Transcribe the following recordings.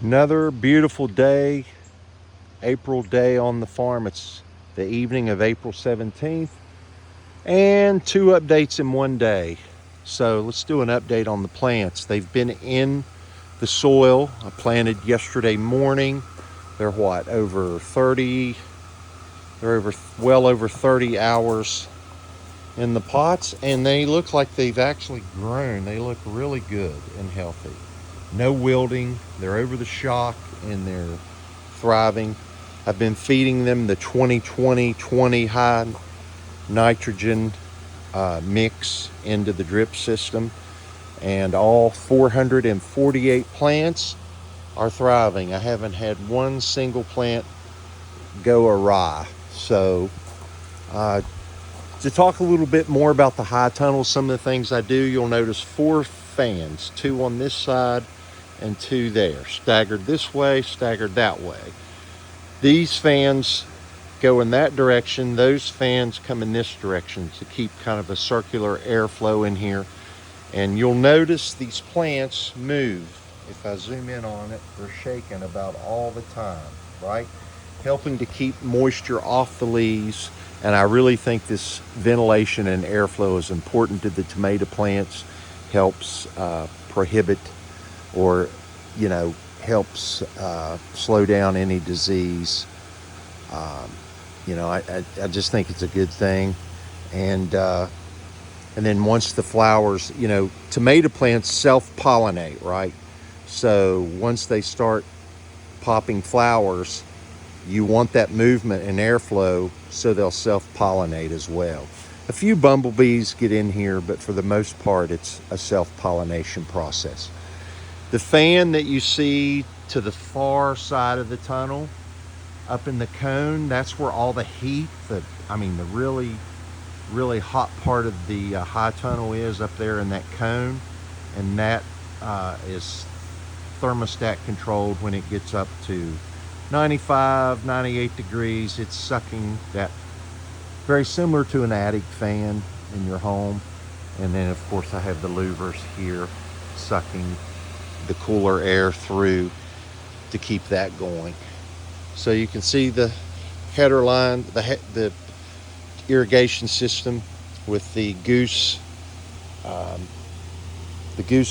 Another beautiful day, April day on the farm. It's the evening of April 17th and two updates in one day. So let's do an update on the plants. They've been in the soil. I planted yesterday morning. They're well over 30 hours in the pots, and they look like they've actually grown. They look really good and healthy. No wilting. They're over the shock and they're thriving. I've been feeding them the 20-20-20 high nitrogen mix into the drip system, and all 448 plants are thriving. I haven't had one single plant go awry. So to talk a little bit more about the high tunnel, some of the things I do, you'll notice 4 fans, 2 on this side and 2 there, staggered this way, staggered that way. These fans go in that direction, those fans come in this direction to keep kind of a circular airflow in here. And you'll notice these plants move. If I zoom in on it, they're shaking about all the time, right? Helping to keep moisture off the leaves. And I really think this ventilation and airflow is important to the tomato plants. Helps prohibit or, helps slow down any disease. I just think it's a good thing. And then once the flowers, tomato plants self-pollinate, right? So once they start popping flowers, you want that movement and airflow, so they'll self-pollinate as well. A few bumblebees get in here, but for the most part, it's a self-pollination process. The fan that you see to the far side of the tunnel, up in the cone, that's where all the heat, the really, really hot part of the high tunnel is up there in that cone. And that is thermostat controlled. When it gets up to 95, 98 degrees, it's sucking that, very similar to an attic fan in your home. And then of course I have the louvers here sucking the cooler air through to keep that going. So you can see the header line, the irrigation system with the goose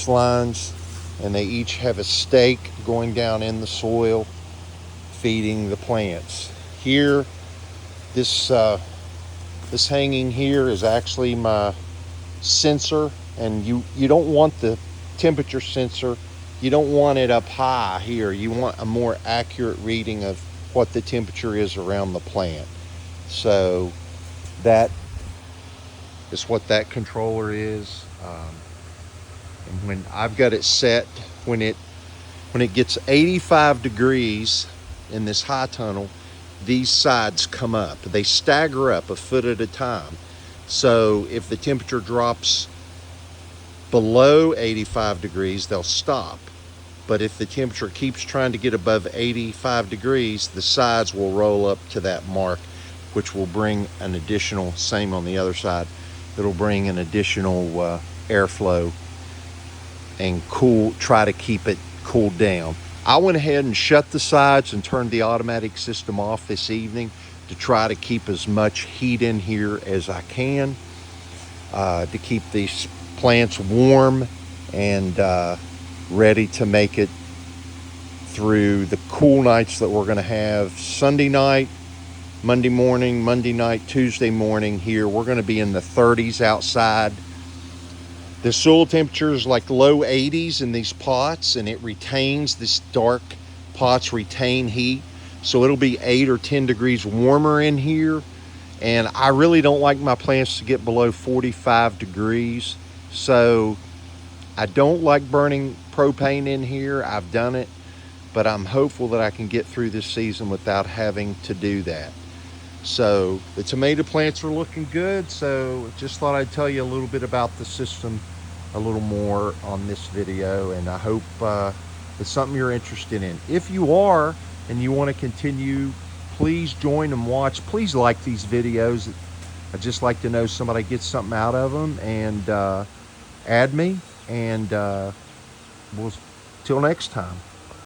lines, and they each have a stake going down in the soil feeding the plants. Here, this hanging here is actually my sensor, and you don't want the temperature sensor, you don't want it up high here. You want a more accurate reading of what the temperature is around the plant. So that is what that controller is. And when I've got it set, when it gets 85 degrees in this high tunnel, these sides come up. They stagger up a foot at a time. So if the temperature drops below 85 degrees, they'll stop. But if the temperature keeps trying to get above 85 degrees, the sides will roll up to that mark, which will bring an additional, same on the other side, it'll bring an additional airflow and try to keep it cooled down. I went ahead and shut the sides and turned the automatic system off this evening to try to keep as much heat in here as I can, to keep these plants warm and ready to make it through the cool nights that we're going to have Sunday night, Monday morning, Monday night, Tuesday morning. Here we're going to be in the 30s outside. The soil temperature is like low 80s in these pots, and it retains, this dark pots retain heat. So it'll be 8 or 10 degrees warmer in here. And I really don't like my plants to get below 45 degrees. So I don't like burning propane in here. I've done it, but I'm hopeful that I can get through this season without having to do that. So the tomato plants are looking good. So just thought I'd tell you a little bit about the system a little more on this video, and I hope it's something you're interested in. If you are and you want to continue, please join and watch. Please like these videos. I'd just like to know somebody gets something out of them, and add me, and we'll till next time.